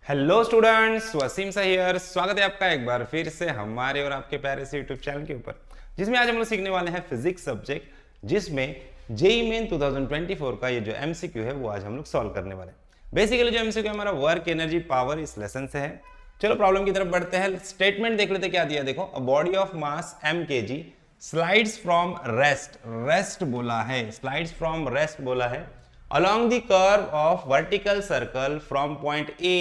Hello students, Wasim here. स्वागत है आपका एक बार फिर से हमारे और आपके प्यारे से यूट्यूब चैनल के ऊपर, जिसमें आज हम लोग सीखने वाले हैं फिजिक्स सब्जेक्ट, जिसमें जेईई मेन 2024 का ये जो एमसीक्यू है वो आज हम लोग सॉल्व करने वाले हैं। बेसिकली जो एमसीक्यू हमारा वर्क एनर्जी पावर इस लेसन से है। चलो प्रॉब्लम की तरफ बढ़ते हैं। स्टेटमेंट देख लेते क्या दिया। देखो, a body of mass mkg slides from rest बोला है, स्लाइड्स फ्रॉम रेस्ट बोला है along the curve of vertical circle from point A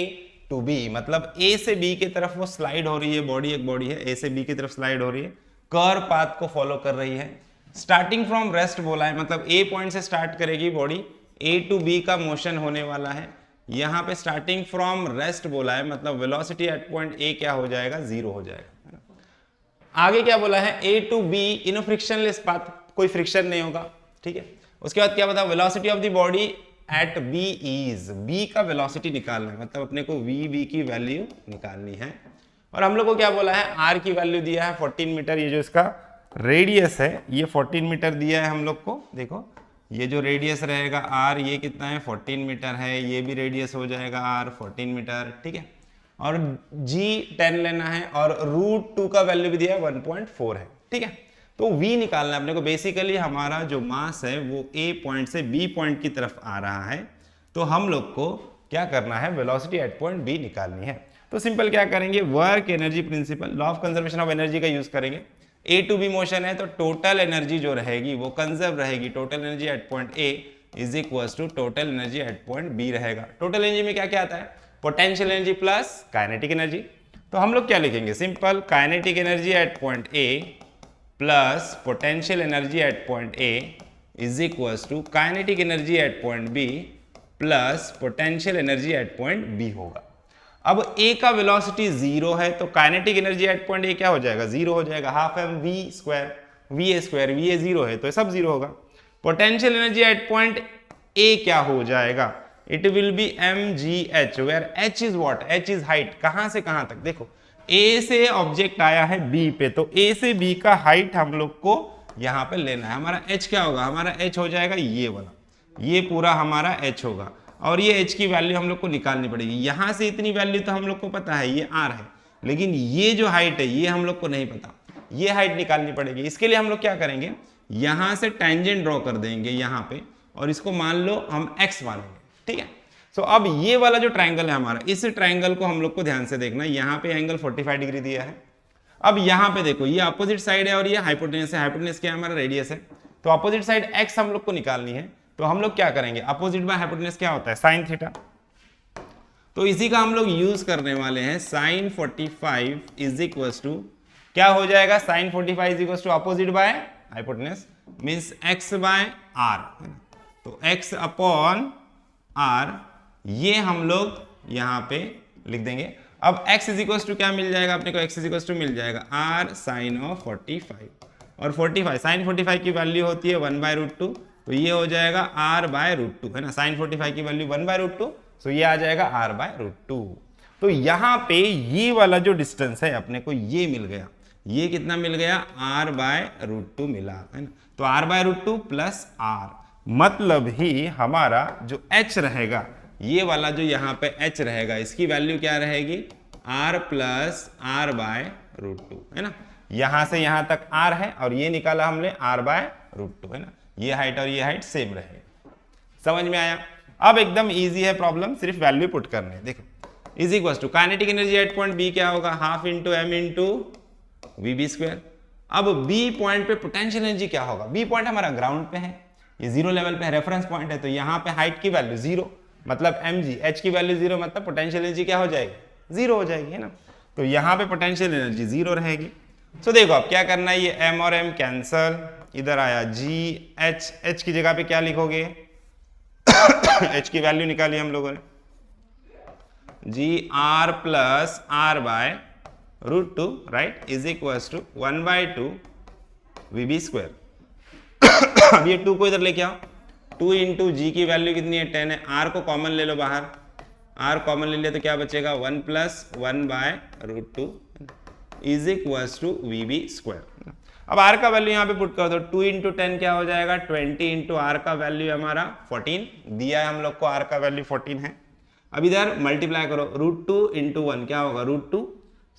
to B, मतलब A से B की तरफ वो स्लाइड हो रही है। बॉडी एक बॉडी है, A से B की तरफ स्लाइड हो रही है, कर्व पाथ को फॉलो कर रही है। स्टार्टिंग फ्रॉम रेस्ट बोला है, मतलब A पॉइंट से स्टार्ट करेगी बॉडी, A टू B का मोशन होने वाला है। यहाँ पे स्टार्टिंग फ्रॉम रेस्ट बोला है, मतलब वेलोसिटी एट पॉइंट A क्या हो जाएगा, 0 हो जाएगा। आगे क्या बोला है, A to B in frictionless path, कोई फ्रिक्शन नहीं होगा, ठीक है। उसके बाद क्या बता, velocity of the body at B is, B का वेलोसिटी निकालना है, मतलब अपने को वी बी की वैल्यू निकालनी है। और हम लोग को क्या बोला है, आर की वैल्यू दिया है 14 मीटर। ये जो इसका रेडियस है ये 14 मीटर दिया है हम लोग को। देखो ये जो रेडियस रहेगा आर, ये कितना है, 14 मीटर है। ये भी रेडियस हो जाएगा आर 14 मीटर, ठीक है। और जी 10 लेना है, और √2 का वैल्यू भी दिया है 1.4 है, ठीक है। तो v निकालना है अपने को। बेसिकली हमारा जो मास है वो a पॉइंट से b पॉइंट की तरफ आ रहा है, तो हम लोग को क्या करना है, वेलोसिटी एट पॉइंट b निकालनी है। तो सिंपल क्या करेंगे, work energy principle, law of conservation of energy का यूज करेंगे। a टू b मोशन है तो टोटल एनर्जी जो रहेगी वो कंजर्व रहेगी। Total energy eight point a is equal to total energy eight point b रहेगा। टोटल एनर्जी में क्या क्या आता है, potential energy plus kinetic energy. तो हम लोग क्या लिखेंगे, simple kinetic energy eight point a plus potential energy at point A is equal to kinetic energy eight point B plus potential energy at point B होगा। अब A का velocity 0 है तो kinetic energy eight point A क्या हो जाएगा, 0 हो जाएगा। Half M V square, VA square, VA 0 है तो सब 0 होगा। पोटेंशियल एनर्जी एट पॉइंट A क्या हो जाएगा, it will be mgh, where h is what, h is height. कहां से कहां तक, देखो A से ऑब्जेक्ट आया है B पे, तो A से B का हाइट हम लोग को यहाँ पे लेना है। हमारा h क्या होगा, हमारा h हो जाएगा ये वाला, ये पूरा हमारा h होगा। और ये h की वैल्यू हम लोग को निकालनी पड़ेगी। यहाँ से इतनी वैल्यू तो हम लोग को पता है, ये r है, लेकिन ये जो हाइट है ये हम लोग को नहीं पता, ये हाइट निकालनी पड़ेगी। इसके लिए हम लोग क्या करेंगे, यहाँ से टेंजेंट ड्रॉ कर देंगे यहाँ पे, और इसको मान लो हम x मानेंगे, ठीक है। तो अब ये वाला जो ट्रायंगल है हमारा, इस ट्रायंगल को हम लोग को ध्यान से देखना। यहाँ पे एंगल 45 डिग्री दिया है। अब यहाँ पे देखो ये अपोजिट साइड है और ये हाइपोटेनस है। हाइपोटेनस क्या है, हमारा रेडियस है। तो अपोजिट साइड x हम लोग को निकालनी है। तो हम लोग क्या करेंगे, अपोजिट बाय हाइपोटेनस क्या होता है, साइन थीटा। तो इसी का हम लोग यूज करने वाले हैं। साइन 45 इज इक्वल टू क्या हो जाएगा, sine 45 is equal to opposite by hypotenuse means x by r। तो x अपॉन r, ये हम लोग यहाँ पे लिख देंगे। अब x इज इक्वल टू क्या मिल जाएगा अपने को, x इज इक्वल टू मिल जाएगा r साइन ऑफ 45, और 45 साइन 45 की वैल्यू होती है 1/√2, तो ये हो जाएगा r/√2, है ना। साइन 45 की वैल्यू 1/√2, तो ये आ जाएगा r/√2। तो यहाँ पे ये वाला जो डिस्टेंस है अपने को ये मिल गया। ये कितना मिल गया, r/√2 मिला, है ना। तो r/√2 प्लस r, मतलब ही हमारा जो h रहेगा, ये वाला जो यहाँ पे h रहेगा, इसकी वैल्यू क्या रहेगी, r प्लस r/√2, है ना। यहां से यहां तक r है और ये निकाला हमने r/√2, है ना। ये हाइट और ये हाइट सेम रहे। समझ में आया। अब एकदम इजी है प्रॉब्लम, सिर्फ वैल्यू पुट करने। देखो is equal to kinetic energy eight point B क्या होगा, half into m into VB square. अब B पॉइंट पे पोटेंशियल एनर्जी क्या होगा, B पॉइंट हमारा ग्राउंड पे है, ये 0 लेवल पे रेफरेंस पॉइंट है, तो यहाँ पे हाइट की वैल्यू 0, मतलब mg, h की वैल्यू 0, मतलब पोटेंशियल एनर्जी क्या हो जाएगी, 0 हो जाएगी, है ना। तो यहाँ पे पोटेंशियल एनर्जी 0 रहेगी। तो देखो अब क्या करना है, ये m और m कैंसल, इधर आया g h, h की जगह पे क्या लिखोगे h की वैल्यू निकाली हम लोगों ने, g r प्लस r/√2, right, is equal to 1/2 VB square. अब ये 2 को इधर लेके आओ, 2 इंटू जी की वैल्यू कितनी है, 10 है। r को कॉमन ले लो बाहर, r कॉमन ले लिया तो क्या बचेगा, 1 plus 1/√2 is equal to VB square. अब r का वैल्यू यहाँ पे पुट कर दो, 2 इंटू 10 क्या हो जाएगा, 20 इंटू r का वैल्यू हमारा 14 दिया है हम लोग को, r का वैल्यू 14 है। अब इधर मल्टीप्लाई करो, √2 इंटू 1 क्या होगा √2,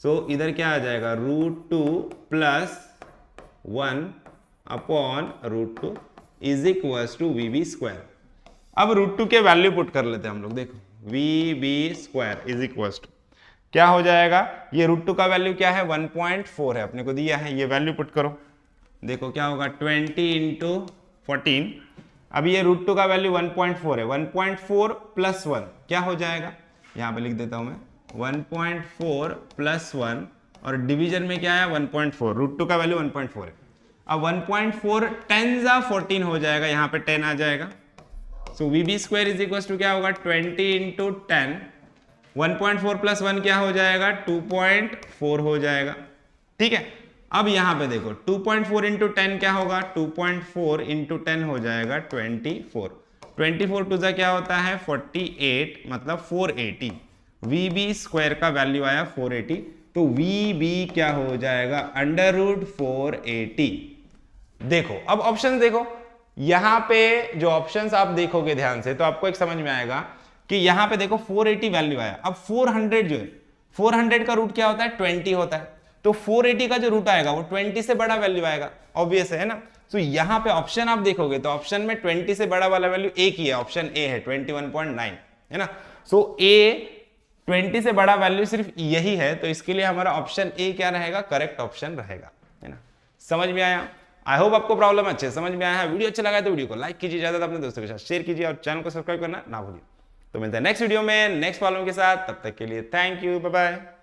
सो इधर क्या आ जाएगा √2 plus 1 upon √2 is equals to VB square. अब √2 के वैल्यू पुट कर लेते हैं हम लोग, देखो वीबी स्क्वायर इज इक्वल्स टू क्या हो जाएगा, ये √2 का वैल्यू क्या है 1.4 है, अपने को दिया है, ये वैल्यू पुट करो, देखो क्या होगा 20 इंटू 14। अब ये √2 का वैल्यू 1.4 है, 1.4 प्लस 1 क्या हो जाएगा, यहाँ पे लिख देता हूं मैं 1.4 प्लस 1 और डिवीजन में क्या है 1.4, √2 का वैल्यू 1.4 है। अब 1.4 10 जा 14 हो जाएगा, यहाँ पे 10 आ जाएगा, सो वीबी स्क्वायर इज इक्वल टू क्या होगा 20 इंटू 10, 1.4 प्लस 1 क्या हो जाएगा 2.4 हो जाएगा, ठीक है। अब यहां पे देखो 2.4 इंटू 10 क्या होगा, 2.4 इंटू 10 हो जाएगा 24, 24 टू जा क्या होता है 48, मतलब 480, वीबी स्क्वायर का वैल्यू आया 480, तो वीबी क्या हो जाएगा √480। देखो अब ऑप्शन देखो, यहां पे जो ऑप्शंस आप देखोगे ध्यान से तो आपको एक समझ में आएगा कि यहां पे देखो 480 वैल्यू आया। अब 400 जो है 400 का रूट क्या होता है 20 होता है, तो 480 का जो रूट आएगा वो 20 से बड़ा वैल्यू आएगा, ऑब्वियस है ना। तो यहां पे ऑप्शन आप देखोगे तो ऑप्शन में 20 से बड़ा वाला वैल्यू एक ही है, ऑप्शन ए है 21.9 है ना। सो ए 20 से बड़ा वैल्यू सिर्फ यही है, तो इसके लिए हमारा ऑप्शन ए क्या रहेगा, करेक्ट ऑप्शन रहेगा, है ना। समझ में आया? आई होप आपको प्रॉब्लम अच्छे समझ में आया है। वीडियो अच्छा लगा तो वीडियो को लाइक कीजिए, ज्यादा अपने दोस्तों के साथ शेयर कीजिए और चैनल को सब्सक्राइब करना ना भूलिए। तो मिलते हैं नेक्स्ट वीडियो में नेक्स्ट प्रॉब्लम के साथ, तब तक के लिए थैंक यू, बाय बाय।